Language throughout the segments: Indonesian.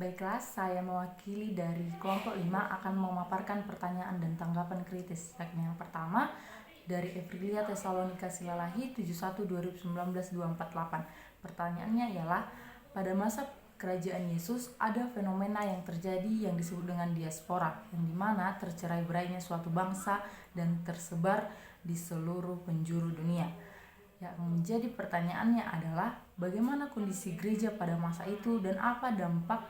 Baiklah, saya mewakili dari kelompok 5 akan memaparkan pertanyaan dan tanggapan kritis. Yakni yang pertama, dari Evrilia Tesalonika Silalahi 71/2019-248. Pertanyaannya ialah, pada masa kerajaan Yesus ada fenomena yang terjadi yang disebut dengan diaspora, yang dimana tercerai-berainya suatu bangsa dan tersebar di seluruh penjuru dunia. Yang menjadi pertanyaannya adalah, bagaimana kondisi gereja pada masa itu dan apa dampak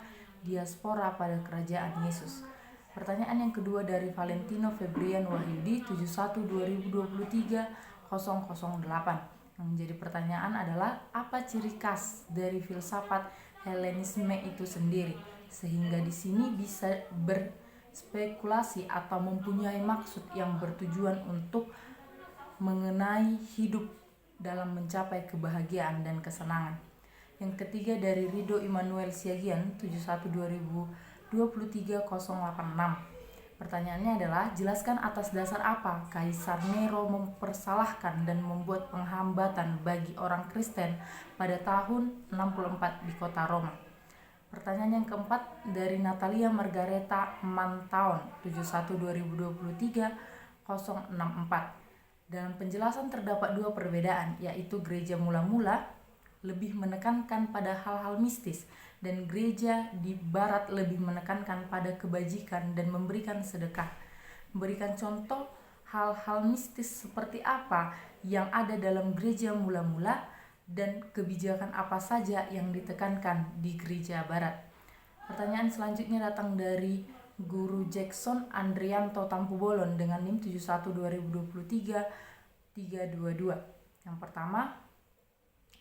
diaspora pada kerajaan Yesus. Pertanyaan yang kedua dari Valentino Febrian Wahyudi 71/2023-008. Yang menjadi pertanyaan adalah, apa ciri khas dari filsafat Helenisme itu sendiri, sehingga di sini bisa berspekulasi atau mempunyai maksud yang bertujuan untuk mengenai hidup dalam mencapai kebahagiaan dan kesenangan. Yang ketiga dari Rido Immanuel Siagian 71/2023-086. Pertanyaannya adalah, jelaskan atas dasar apa Kaisar Nero mempersalahkan dan membuat penghambatan bagi orang Kristen pada tahun 64 di kota Roma. Pertanyaan yang keempat dari Natalia Margareta Mantaon 71/2023-064. Dalam penjelasan terdapat dua perbedaan, yaitu gereja mula-mula lebih menekankan pada hal-hal mistis dan gereja di barat lebih menekankan pada kebajikan dan memberikan sedekah. Memberikan contoh hal-hal mistis seperti apa yang ada dalam gereja mula-mula dan kebijakan apa saja yang ditekankan di gereja barat. Pertanyaan selanjutnya datang dari Guru Jackson Andrianto Tampubolon dengan NIM 71/2023-322. Yang pertama,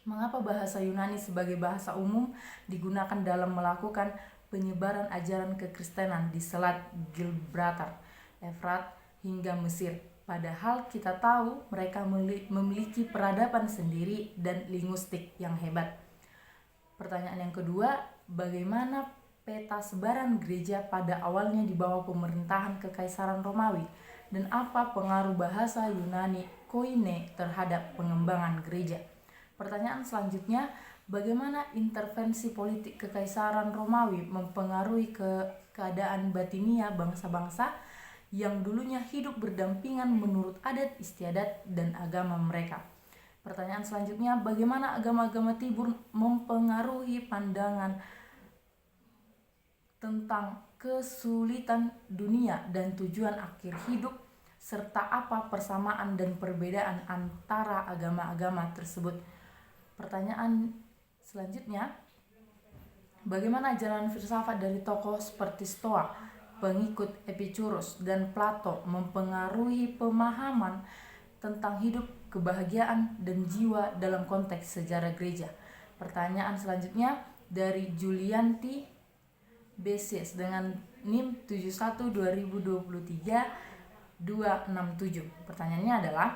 mengapa bahasa Yunani sebagai bahasa umum digunakan dalam melakukan penyebaran ajaran kekristenan di Selat Gibraltar, Efrat hingga Mesir? Padahal kita tahu mereka memiliki peradaban sendiri dan linguistik yang hebat. Pertanyaan yang kedua, bagaimana peta sebaran gereja pada awalnya di bawah pemerintahan Kekaisaran Romawi, dan apa pengaruh bahasa Yunani Koine terhadap pengembangan gereja? Pertanyaan selanjutnya, bagaimana intervensi politik Kekaisaran Romawi mempengaruhi keadaan batinia bangsa-bangsa yang dulunya hidup berdampingan menurut adat istiadat dan agama mereka? Pertanyaan selanjutnya, bagaimana agama-agama Timur mempengaruhi pandangan tentang kesulitan dunia dan tujuan akhir hidup, serta apa persamaan dan perbedaan antara agama-agama tersebut? Pertanyaan selanjutnya, bagaimana jalan filsafat dari tokoh seperti Stoa, pengikut Epicurus, dan Plato mempengaruhi pemahaman tentang hidup, kebahagiaan, dan jiwa dalam konteks sejarah gereja? Pertanyaan selanjutnya dari Julianti Besies dengan NIM 71/2023-267. Pertanyaannya adalah,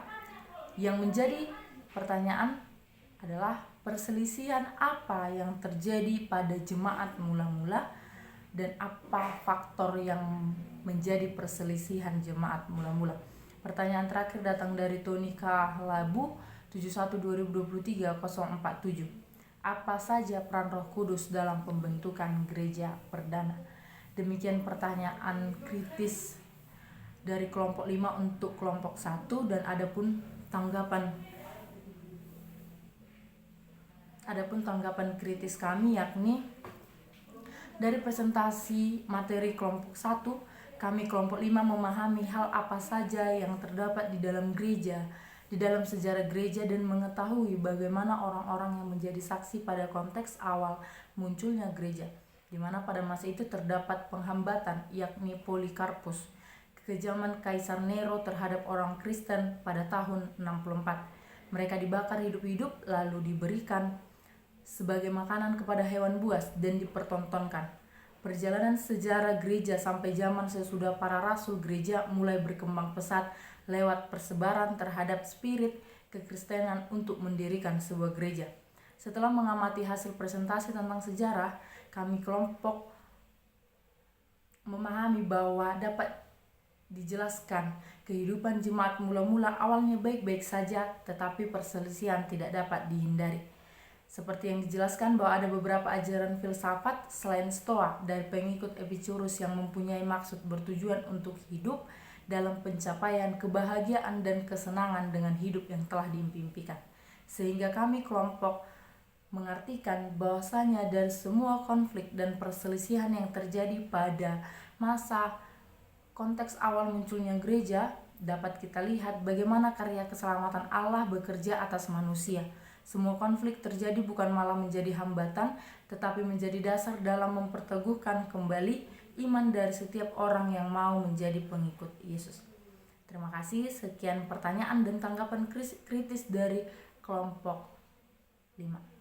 yang menjadi pertanyaan adalah, perselisihan apa yang terjadi pada jemaat mula-mula dan apa faktor yang menjadi perselisihan jemaat mula-mula? Pertanyaan terakhir datang dari Tony Kahlabu 71/2023-047. Apa saja peran Roh Kudus dalam pembentukan gereja perdana? Demikian pertanyaan kritis dari kelompok 5 untuk kelompok 1, dan adapun tanggapan kritis kami, yakni dari presentasi materi kelompok 1, kami kelompok 5 memahami hal apa saja yang terdapat di dalam gereja, di dalam sejarah gereja, dan mengetahui bagaimana orang-orang yang menjadi saksi pada konteks awal munculnya gereja, di mana pada masa itu terdapat penghambatan, yakni Polikarpus, kekejaman Kaisar Nero terhadap orang Kristen pada tahun 64. Mereka dibakar hidup-hidup lalu diberikan sebagai makanan kepada hewan buas dan dipertontonkan. Perjalanan sejarah gereja sampai zaman sesudah para rasul gereja mulai berkembang pesat lewat persebaran terhadap spirit kekristenan untuk mendirikan sebuah gereja. Setelah mengamati hasil presentasi tentang sejarah, kami kelompok memahami bahwa dapat dijelaskan kehidupan jemaat mula-mula awalnya baik-baik saja, tetapi perselisihan tidak dapat dihindari. Seperti yang dijelaskan bahwa ada beberapa ajaran filsafat selain Stoa dari pengikut Epicurus yang mempunyai maksud bertujuan untuk hidup dalam pencapaian kebahagiaan dan kesenangan dengan hidup yang telah diimpikan. Sehingga kami kelompok mengartikan bahwasanya dari semua konflik dan perselisihan yang terjadi pada masa konteks awal munculnya gereja, dapat kita lihat bagaimana karya keselamatan Allah bekerja atas manusia. Semua konflik terjadi bukan malah menjadi hambatan, tetapi menjadi dasar dalam memperteguhkan kembali iman dari setiap orang yang mau menjadi pengikut Yesus. Terima kasih. Sekian pertanyaan dan tanggapan kritis dari kelompok 5.